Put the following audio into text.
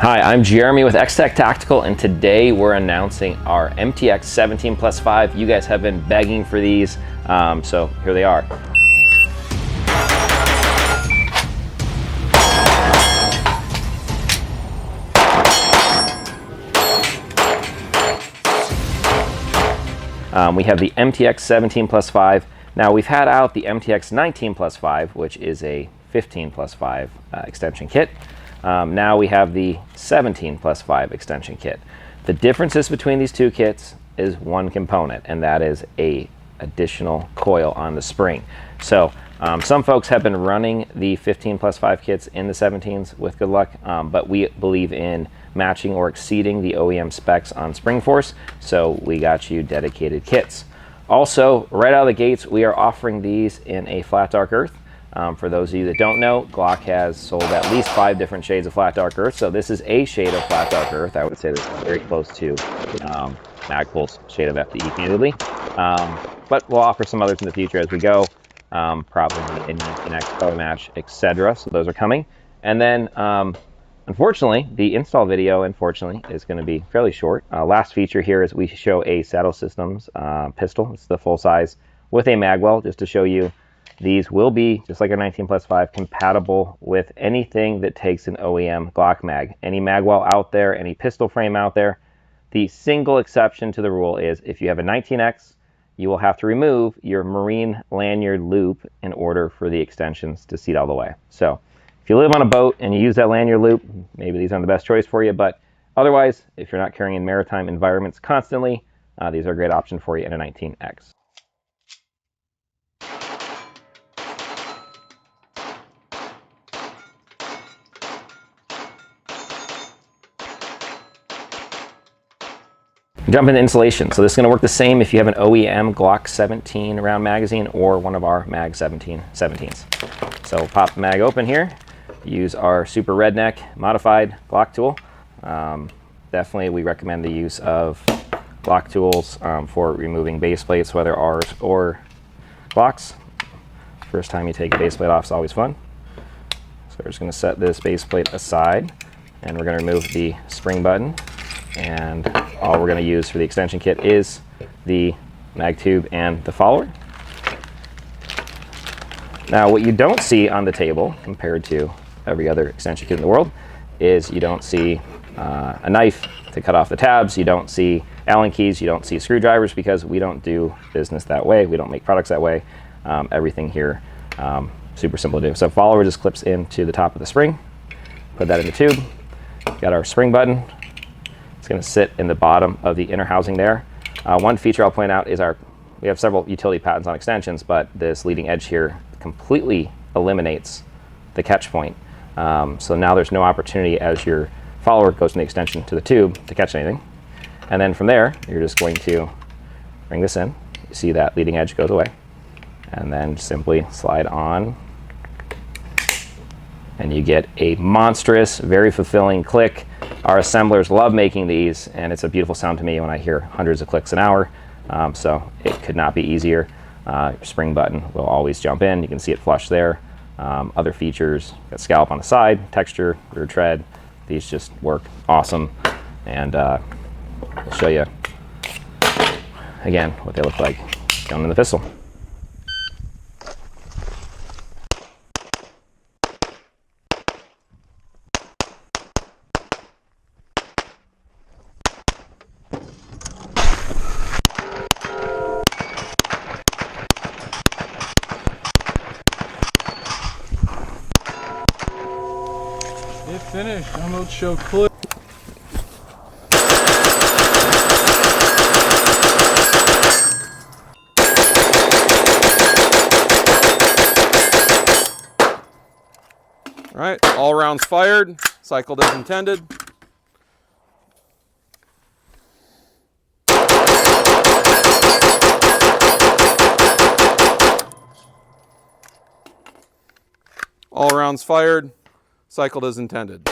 Hi, I'm Jeremy with XTech Tactical, and today we're announcing our MTX17+5. You guys have been begging for these, so here they are. We have the MTX17+5. Now we've had out the MTX19+5, which is a 15+5 extension kit. Now we have the 17+5 extension kit. The differences between these two kits is one component, and that is a additional coil on the spring. So some folks have been running the 15+5 kits in the 17s with good luck, but we believe in matching or exceeding the OEM specs on spring force, so we got you dedicated kits. Also, right out of the gates, we are offering these in a flat dark earth. For those of you that don't know, Glock has sold at least 5 different shades of flat dark earth, so this is a shade of flat dark earth. I would say that's very close to Magpul's shade of FDE candidly. But we'll offer some others in the future as we go, probably in next color match, etc. So those are coming. And then, unfortunately, the install video, unfortunately, is going to be fairly short. Last feature here is we show a Saddle Systems pistol. It's the full size with a magwell, just to show you. These will be, just like our 19+5, compatible with anything that takes an OEM Glock mag. Any magwell out there, any pistol frame out there. The single exception to the rule is if you have a 19X, you will have to remove your marine lanyard loop in order for the extensions to seat all the way. So if you live on a boat and you use that lanyard loop, maybe these aren't the best choice for you, but otherwise, if you're not carrying in maritime environments constantly, these are a great option for you in a 19X. Jump into insulation. So this is going to work the same if you have an OEM Glock 17 round magazine or one of our Mag 17s. So pop the mag open here. Use our super redneck modified Glock tool. Definitely we recommend the use of Glock tools for removing base plates, whether ours or Glock's. First time you take a base plate off is always fun. So we're just going to set this base plate aside, and we're going to remove the spring button. And all we're going to use for the extension kit is the mag tube and the follower. Now, what you don't see on the table, compared to every other extension kit in the world, is you don't see a knife to cut off the tabs, you don't see Allen keys, you don't see screwdrivers, because we don't do business that way. We don't make products that way. Everything here, super simple to do. So follower just clips into the top of the spring. Put that in the tube. Got our spring button. Going to sit in the bottom of the inner housing there. One feature I'll point out is we have several utility patents on extensions, but this leading edge here completely eliminates the catch point. So now there's no opportunity as your follower goes from the extension to the tube to catch anything. And then from there, you're just going to bring this in. You see that leading edge goes away. And then simply slide on. And you get a monstrous, very fulfilling click. Our assemblers love making these, and it's a beautiful sound to me when I hear hundreds of clicks an hour. So it could not be easier. Your spring button will always jump in. You can see it flush there. Other features, got scallop on the side, texture, rear tread. These just work awesome. And I'll show you, again, what they look like going in the pistol. It finished. I'm going to show clip. All right, all rounds fired, cycled as intended. All rounds fired, cycled as intended.